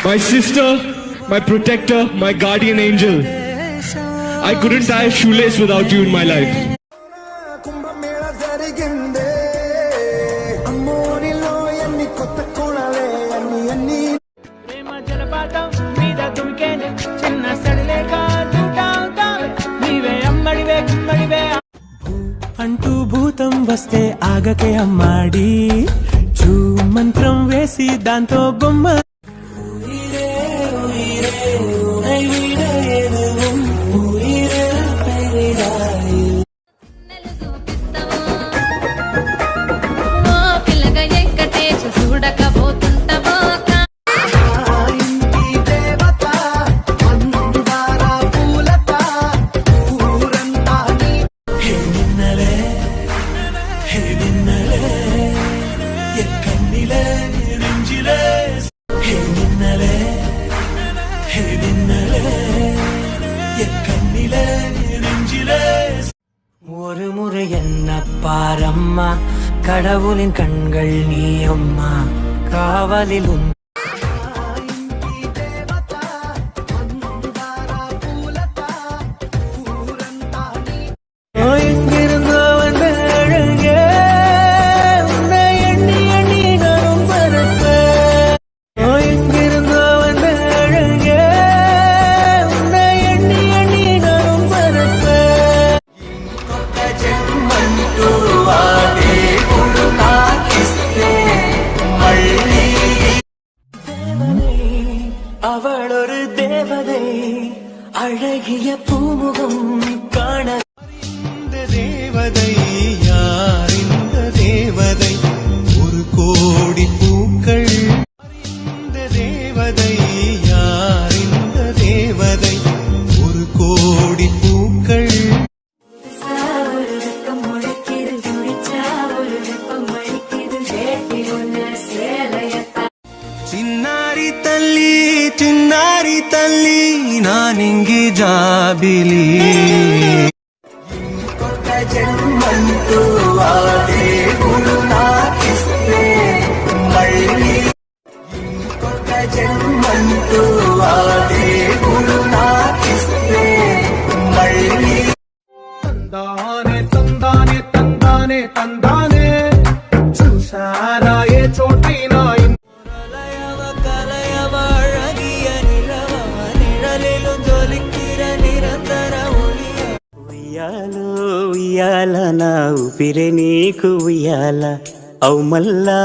my sister, my protector, my guardian angel. I couldn't tie a shoelace without you in my life. అంటూ భూతం వస్తే ఆగకే అమ్మాడి చూ మంత్రం వేసి దాంతో బొమ్మ ஒரு முறை என்ன பாரம்மா கடவுளின் கண்கள் நீ அம்மா காவலில் உன் அவள் ஒரு தேவதை அழகிய பூமுகம் காண இந்த தேவதை யார் இந்த தேவதை ஒரு கோடி பூக்கள் இந்த தேவதை யார் இந்த தேவதை ஒரு கோடி பூக்கள் చిన్నారి తల్లి నానింగి జాబిలి ఇంకొక జన్మంటూ ఆ దేవుడు నాకిస్తే మళ్ళీ ఇంకొక జన్మంటూ ఆ దేవుడు నాకిస్తే మళ్ళీ తందానే తందానే తందానే తందానే చూసారా ఏ చోటైనా ఉయ్యాల నా ఊపిరే నీకు ఉయ్యాల ఔ మల్లా